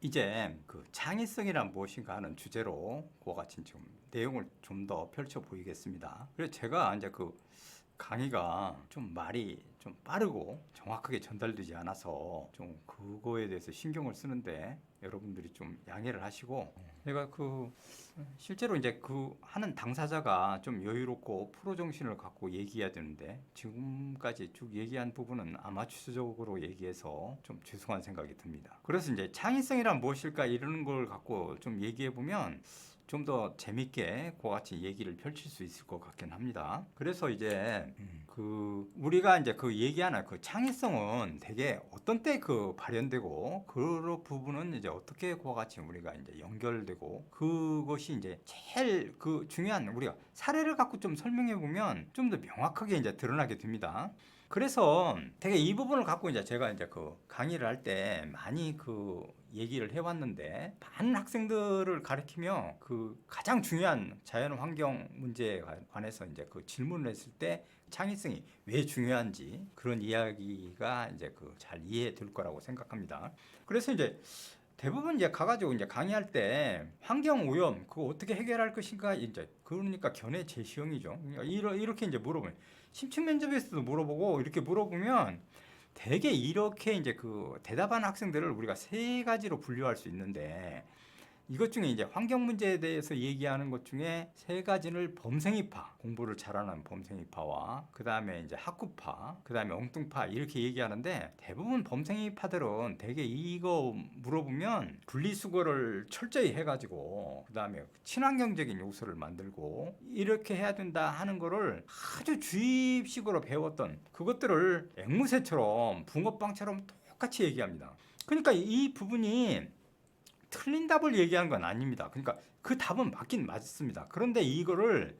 이제 그 창의성이란 무엇인가 하는 주제로 그와 같이 좀 내용을 좀 더 펼쳐 보이겠습니다. 그래서 제가 이제 그 강의가 좀 말이 좀 빠르고 정확하게 전달되지 않아서 좀 그거에 대해서 신경을 쓰는데 여러분들이 좀 양해를 하시고, 제가 실제로 이제 그 하는 당사자가 좀 여유롭고 프로 정신을 갖고 얘기해야 되는데 지금까지 쭉 얘기한 부분은 아마추어적으로 얘기해서 좀 죄송한 생각이 듭니다. 그래서 이제 창의성이란 무엇일까 이런 걸 갖고 좀 얘기해 보면 좀 더 재밌게 그와 같이 얘기를 펼칠 수 있을 것 같긴 합니다. 그래서 이제 우리가 이제 그 얘기하는 그 창의성은 되게 어떤 때 그 발현되고 그런 부분은 이제 어떻게 그와 같이 우리가 이제 연결되고, 그것이 이제 제일 그 중요한, 우리가 사례를 갖고 좀 설명해 보면 좀 더 명확하게 이제 드러나게 됩니다. 그래서 되게 이 부분을 갖고 이제 제가 이제 그 강의를 할 때 많이 그 얘기를 해왔는데, 많은 학생들을 가르치며 그 가장 중요한 자연 환경 문제에 관해서 이제 그 질문을 했을 때 창의성이 왜 중요한지 그런 이야기가 이제 그 잘 이해될 거라고 생각합니다. 그래서 이제 대부분 이제 가가지고 이제 강의할 때 환경 오염 그거 어떻게 해결할 것인가, 이제 그러니까 견해 제시형이죠. 그러니까 이렇게 이제 물어보면, 심층 면접에서도 물어보고 이렇게 물어보면 대개 이렇게 이제 그 대답한 학생들을 우리가 세 가지로 분류할 수 있는데, 이것 중에 이제 환경 문제에 대해서 얘기하는 것 중에 세 가지를 범생이파, 공부를 잘하는 범생이파와 그 다음에 이제 학구파, 그 다음에 엉뚱파 이렇게 얘기하는데, 대부분 범생이파들은 되게 이거 물어보면 분리수거를 철저히 해가지고 그 다음에 친환경적인 요소를 만들고 이렇게 해야 된다 하는 거를 아주 주입식으로 배웠던 그것들을 앵무새처럼 붕어빵처럼 똑같이 얘기합니다. 그러니까 이 부분이 틀린 답을 얘기한 건 아닙니다. 그러니까 그 답은 맞긴 맞습니다. 그런데 이거를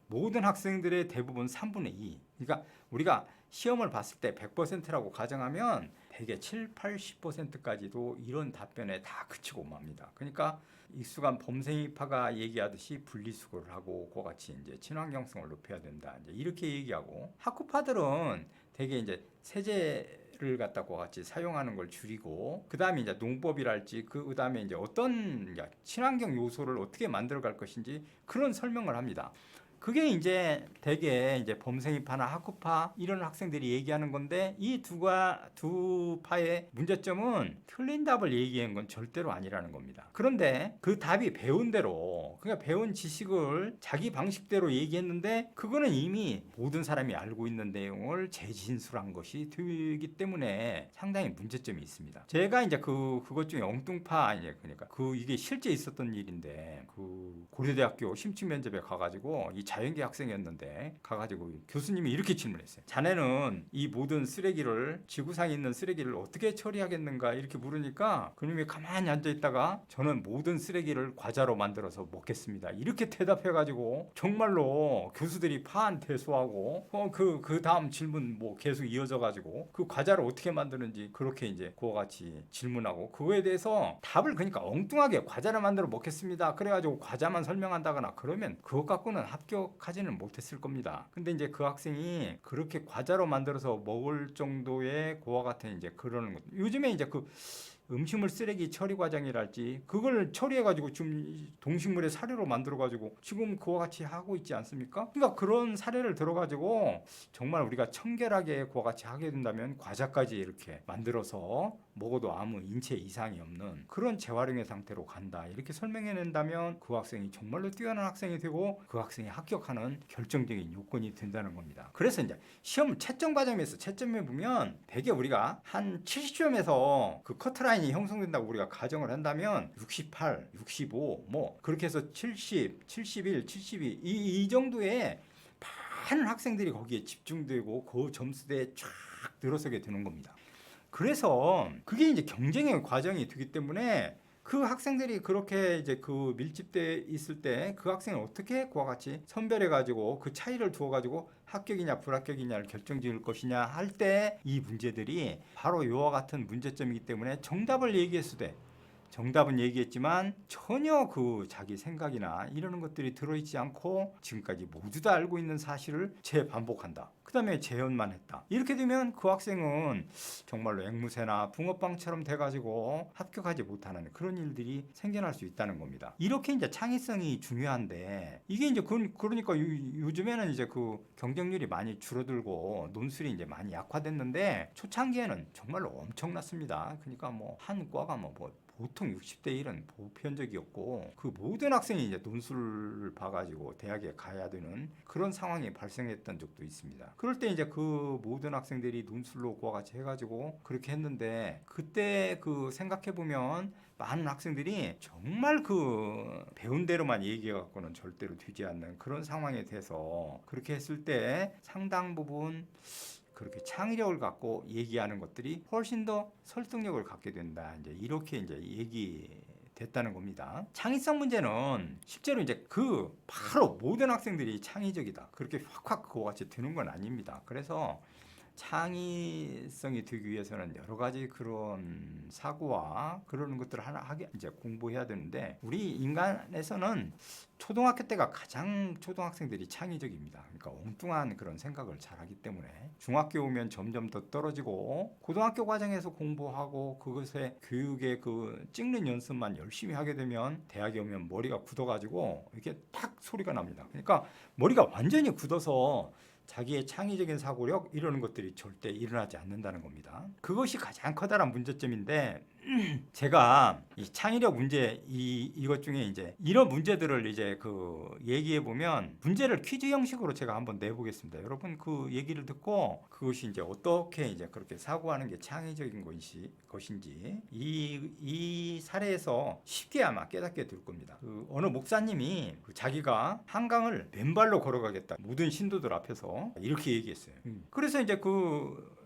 모든 학생들의 대부분 3분의 2. 그러니까 우리가 시험을 봤을 때 100%라고 가정하면 대개 7, 80%까지도 이런 답변에 다 그치고 맙니다. 그러니까 익숙한 범생이파가 얘기하듯이 분리수거를 하고 그와 같이 이제 친환경성을 높여야 된다. 이제 이렇게 얘기하고, 학구파들은 대개 이제 세제를 갖다가 같이 사용하는 걸 줄이고, 그 다음에 이제 농법이랄지 그 다음에 이제 어떤 친환경 요소를 어떻게 만들어 갈 것인지 그런 설명을 합니다. 그게 이제 대개 이제 범생이파나 학구파 이런 학생들이 얘기하는 건데, 이 두 파의 문제점은 틀린 답을 얘기한 건 절대로 아니라는 겁니다. 그런데 그 답이 배운 대로, 그러니까 배운 지식을 자기 방식대로 얘기했는데, 그거는 이미 모든 사람이 알고 있는 내용을 재진술한 것이 되기 때문에 상당히 문제점이 있습니다. 제가 이제 그것 중에 엉뚱파, 이제 그러니까 이게 실제 있었던 일인데, 그 고려대학교 심층 면접에 가가지고 이 자연계 학생이었는데 가가지고 교수님이 이렇게 질문했어요. 자네는 이 모든 쓰레기를, 지구상에 있는 쓰레기를 어떻게 처리하겠는가 이렇게 물으니까 그놈이 가만히 앉아있다가 저는 모든 쓰레기를 과자로 만들어서 먹겠습니다 이렇게 대답해가지고, 정말로 교수들이 파한대소하고 그 다음 질문 뭐 계속 이어져가지고 그 과자를 어떻게 만드는지 그렇게 이제 그와 같이 질문하고, 그거에 대해서 답을 그러니까 엉뚱하게 과자를 만들어 먹겠습니다 그래가지고 과자만 설명한다거나 그러면 그것 갖고는 합격하지는 못했을 겁니다. 근데 이제 그 학생이 그렇게 과자로 만들어서 먹을 정도의 그와 같은 이제 그러는 것. 요즘에 이제 그 음식물 쓰레기 처리 과정이랄지 그걸 처리해가지고 지금 동식물의 사료로 만들어가지고 지금 그와 같이 하고 있지 않습니까? 그러니까 그런 사례를 들어가지고 정말 우리가 청결하게 그와 같이 하게 된다면 과자까지 이렇게 만들어서 먹어도 아무 인체 이상이 없는 그런 재활용의 상태로 간다 이렇게 설명해낸다면 그 학생이 정말로 뛰어난 학생이 되고 그 학생이 합격하는 결정적인 요건이 된다는 겁니다. 그래서 이제 시험 채점 과정에서 채점해 보면 대개 우리가 한 70점에서 그 커트라인이 형성된다고 우리가 가정을 한다면 68, 65 뭐 그렇게 해서 70, 71, 72 이 정도의 많은 학생들이 거기에 집중되고 그 점수대에 쫙 늘어서게 되는 겁니다. 그래서 그게 이제 경쟁의 과정이 되기 때문에 그 학생들이 그렇게 이제 그 밀집돼 있을 때 그 학생을 어떻게 그와 같이 선별해 가지고 그 차이를 두어 가지고 합격이냐 불합격이냐를 결정지을 것이냐 할 때 이 문제들이 바로 이와 같은 문제점이기 때문에 정답을 얘기했을 때 정답은 얘기했지만 전혀 그 자기 생각이나 이러는 것들이 들어있지 않고 지금까지 모두 다 알고 있는 사실을 재반복한다. 그 다음에 재현만 했다. 이렇게 되면 그 학생은 정말로 앵무새나 붕어빵처럼 돼가지고 합격하지 못하는 그런 일들이 생겨날 수 있다는 겁니다. 이렇게 이제 창의성이 중요한데 이게 이제 그러니까 요즘에는 이제 그 경쟁률이 많이 줄어들고 논술이 이제 많이 약화됐는데 초창기에는 정말로 엄청났습니다. 그러니까 뭐 한 과가 뭐 보통 60대 1은 보편적이었고 그 모든 학생이 이제 논술을 봐가지고 대학에 가야 되는 그런 상황이 발생했던 적도 있습니다. 그럴 때 이제 그 모든 학생들이 논술로 그와 같이 해가지고 그렇게 했는데 그때 그 생각해 보면 많은 학생들이 정말 그 배운 대로만 얘기해 갖고는 절대로 되지 않는 그런 상황에 대해서 그렇게 했을 때 상당 부분 그렇게 창의력을 갖고 얘기하는 것들이 훨씬 더 설득력을 갖게 된다. 이제 이렇게 이제 얘기됐다는 겁니다. 창의성 문제는 실제로 이제 그 바로 모든 학생들이 창의적이다. 그렇게 확확 그와 같이 드는 건 아닙니다. 그래서 창의성이 되기 위해서는 여러 가지 그런 사고와 그런 것들을 하나 하게 이제 공부해야 되는데 우리 인간에서는 초등학교 때가 가장 초등학생들이 창의적입니다. 그러니까 엉뚱한 그런 생각을 잘하기 때문에 중학교 오면 점점 더 떨어지고 고등학교 과정에서 공부하고 그것에 교육의 그 찍는 연습만 열심히 하게 되면 대학에 오면 머리가 굳어가지고 이렇게 딱 소리가 납니다. 그러니까 머리가 완전히 굳어서 자기의 창의적인 사고력 이러는 것들이 절대 일어나지 않는다는 겁니다. 그것이 가장 커다란 문제점인데 제가 이 창의력 문제 이것 중에 이제 이런 문제들을 이제 그 얘기해 보면 문제를 퀴즈 형식으로 제가 한번 내보겠습니다. 여러분 그 얘기를 듣고 그것이 이제 어떻게 이제 그렇게 사고하는 게 창의적인 것인지 이 사례에서 쉽게 아마 깨닫게 될 겁니다. 그 어느 목사님이 그 자기가 한강을 맨발로 걸어가겠다 모든 신도들 앞에서 이렇게 얘기했어요. 그래서 이제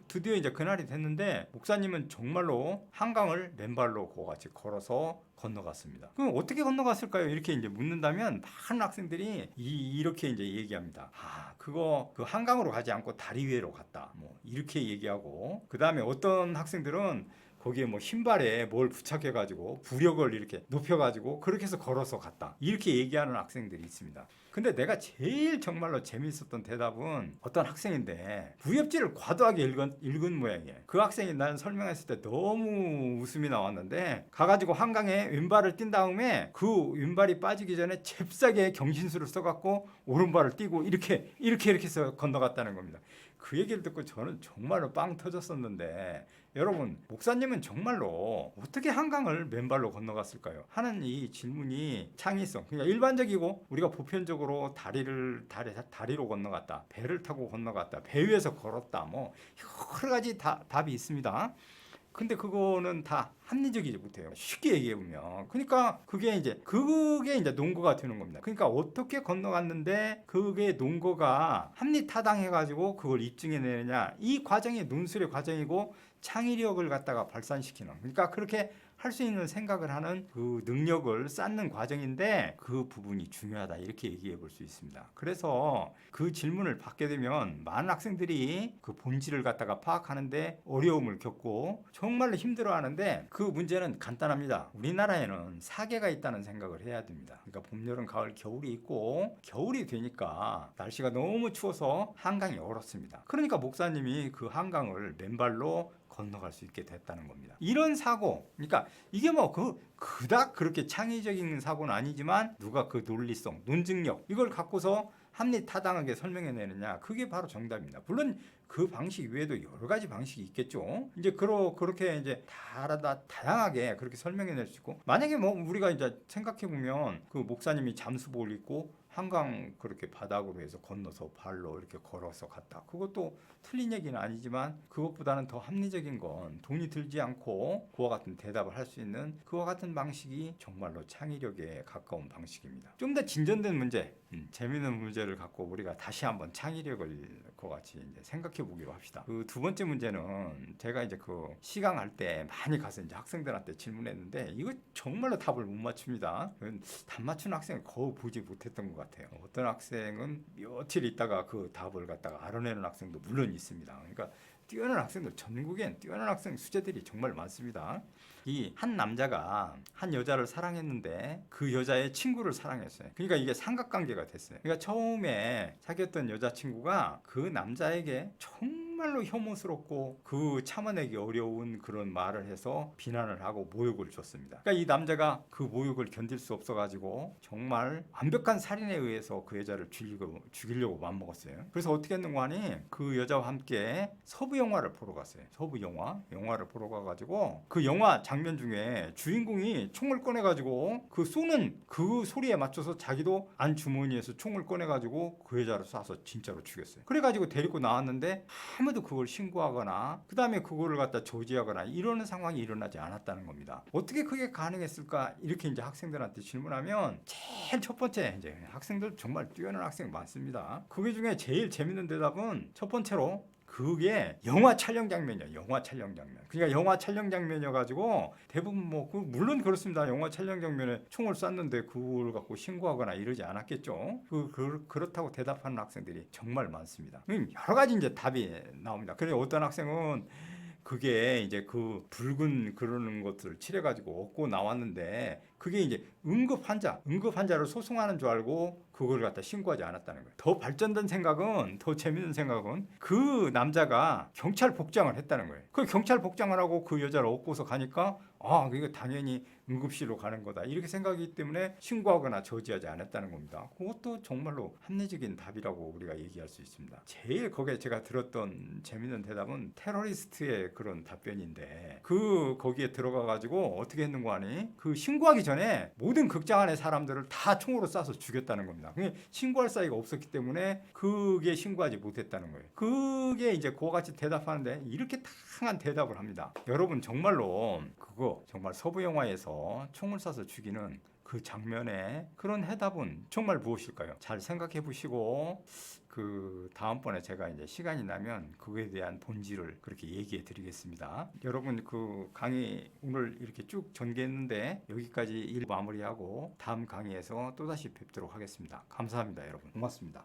드디어 이제 그날이 됐는데 목사님은 정말로 한강을 맨발로 같이 걸어서 건너갔습니다. 그럼 어떻게 건너갔을까요? 이렇게 이제 묻는다면 많은 학생들이 이렇게 이제 얘기합니다. 그거 그 한강으로 가지 않고 다리 위로 갔다. 뭐 이렇게 얘기하고 그 다음에 어떤 학생들은 거기에 뭐 신발에 뭘 부착해가지고 부력을 이렇게 높여가지고 그렇게 해서 걸어서 갔다. 이렇게 얘기하는 학생들이 있습니다. 근데 내가 제일 정말로 재미있었던 대답은 어떤 학생인데 부엽지를 과도하게 읽은 모양이에요. 그 학생이 난 설명했을 때 너무 웃음이 나왔는데 가가지고 한강에 왼발을 뛴 다음에 그 왼발이 빠지기 전에 잽싸게 경신수를 써갖고 오른발을 띄고 이렇게 해서 건너갔다는 겁니다. 그 얘기를 듣고 저는 정말로 빵 터졌었는데 여러분 목사님은 정말로 어떻게 한강을 맨발로 건너갔을까요? 하는 이 질문이 창의성 그러니까 일반적이고 우리가 보편적으로 다리로 건너갔다 배를 타고 건너갔다 배 위에서 걸었다 뭐 여러 가지 답이 있습니다. 근데 그거는 다 합리적이지 못해요. 쉽게 얘기해 보면. 그러니까 그게 이제 논거가 되는 겁니다. 그러니까 어떻게 건너갔는데 그게 논거가 합리타당해 가지고 그걸 입증해 내느냐. 이 과정이 논술의 과정이고 창의력을 갖다가 발산시키는. 그러니까 그렇게 할 수 있는 생각을 하는 그 능력을 쌓는 과정인데 그 부분이 중요하다 이렇게 얘기해 볼 수 있습니다. 그래서 그 질문을 받게 되면 많은 학생들이 그 본질을 갖다가 파악하는데 어려움을 겪고 정말로 힘들어하는데 그 문제는 간단합니다. 우리나라에는 4계가 있다는 생각을 해야 됩니다. 그러니까 봄, 여름, 가을, 겨울이 있고 겨울이 되니까 날씨가 너무 추워서 한강이 얼었습니다. 그러니까 목사님이 그 한강을 맨발로 건너갈 수 있게 됐다는 겁니다. 이런 사고, 그러니까 이게 뭐 그닥 그렇게 창의적인 사고는 아니지만 누가 그 논리성, 논증력 이걸 갖고서 합리타당하게 설명해내느냐 그게 바로 정답입니다. 물론 그 방식 외에도 여러 가지 방식이 있겠죠. 이제 그렇게 이제 다양하게 그렇게 설명해낼 수 있고 만약에 뭐 우리가 이제 생각해 보면 그 목사님이 잠수복을 입고 한강 그렇게 바닥으로 해서 건너서 발로 이렇게 걸어서 갔다. 그것도 틀린 얘기는 아니지만 그것보다는 더 합리적인 건 돈이 들지 않고 그와 같은 대답을 할 수 있는 그와 같은 방식이 정말로 창의력에 가까운 방식입니다. 좀 더 진전된 문제, 재미있는 문제를 갖고 우리가 다시 한번 창의력을 그와 같이 이제 생각해 보기로 합시다. 그 두 번째 문제는 제가 이제 그 시강할 때 많이 가서 이제 학생들한테 질문했는데 이거 정말로 답을 못 맞춥니다. 답 맞추는 학생을 거의 보지 못했던 것 같아요. 어떤 학생은 며칠 있다가 그 답을 갖다가 알아내는 학생도 물론 있습니다. 그러니까 뛰어난 학생들, 전국엔 뛰어난 학생 수재들이 정말 많습니다. 이 한 남자가 한 여자를 사랑했는데 그 여자의 친구를 사랑했어요. 그러니까 이게 삼각관계가 됐어요. 그러니까 처음에 사귀었던 여자친구가 그 남자에게 정말로 혐오스럽고 그 참아내기 어려운 그런 말을 해서 비난을 하고 모욕을 줬습니다. 그러니까 이 남자가 그 모욕을 견딜 수 없어가지고 정말 완벽한 살인에 의해서 그 여자를 죽이려고 맘먹었어요. 그래서 어떻게 했는가 하니 그 여자와 함께 서부 영화를 보러 갔어요. 서부 영화를 보러 가가지고 그 영화 장면 중에 주인공이 총을 꺼내가지고 그 쏘는 그 소리에 맞춰서 자기도 안 주머니에서 총을 꺼내가지고 그 여자를 쏴서 진짜로 죽였어요. 그래가지고 데리고 나왔는데 아무도 그걸 신고하거나 그 다음에 그거를 갖다 조지하거나 이러는 상황이 일어나지 않았다는 겁니다. 어떻게 그게 가능했을까? 이렇게 이제 학생들한테 질문하면 제일 첫 번째 이제 학생들 정말 뛰어난 학생 많습니다. 그게 중에 제일 재밌는 대답은 첫 번째로 그게 영화 촬영 장면이야. 영화 촬영 장면. 그러니까 영화 촬영 장면이어가지고 대부분 뭐 물론 그렇습니다. 영화 촬영 장면에 총을 쐈는데 그걸 갖고 신고하거나 이러지 않았겠죠. 그렇다고 대답하는 학생들이 정말 많습니다. 여러 가지 이제 답이 나옵니다. 그래 어떤 학생은 그게 이제 그 붉은 그러는 것들을 칠해가지고 얻고 나왔는데 그게 이제 응급 환자를 소송하는 줄 알고 그걸 갖다 신고하지 않았다는 거예요. 더 발전된 생각은, 더 재밌는 생각은 그 남자가 경찰 복장을 했다는 거예요. 그 경찰 복장을 하고 그 여자를 얻고서 가니까 이거 당연히 응급실로 가는 거다. 이렇게 생각이기 때문에 신고하거나 저지하지 않았다는 겁니다. 그것도 정말로 합리적인 답이라고 우리가 얘기할 수 있습니다. 제일 거기에 제가 들었던 재밌는 대답은 테러리스트의 그런 답변인데 거기에 들어가가지고 어떻게 했는가 하니 그 신고하기 전에 모든 극장 안의 사람들을 다 총으로 쏴서 죽였다는 겁니다. 신고할 사이가 없었기 때문에 그게 신고하지 못했다는 거예요. 그게 이제 그와 같이 대답하는데 이렇게 다양한 대답을 합니다. 여러분 정말로 그거 정말 서부 영화에서 총을 쏴서 죽이는 그 장면의 그런 해답은 정말 무엇일까요? 잘 생각해 보시고 그 다음번에 제가 이제 시간이 나면 그거에 대한 본질을 그렇게 얘기해 드리겠습니다. 여러분 그 강의 오늘 이렇게 쭉 전개했는데 여기까지 일 마무리하고 다음 강의에서 또다시 뵙도록 하겠습니다. 감사합니다, 여러분. 고맙습니다.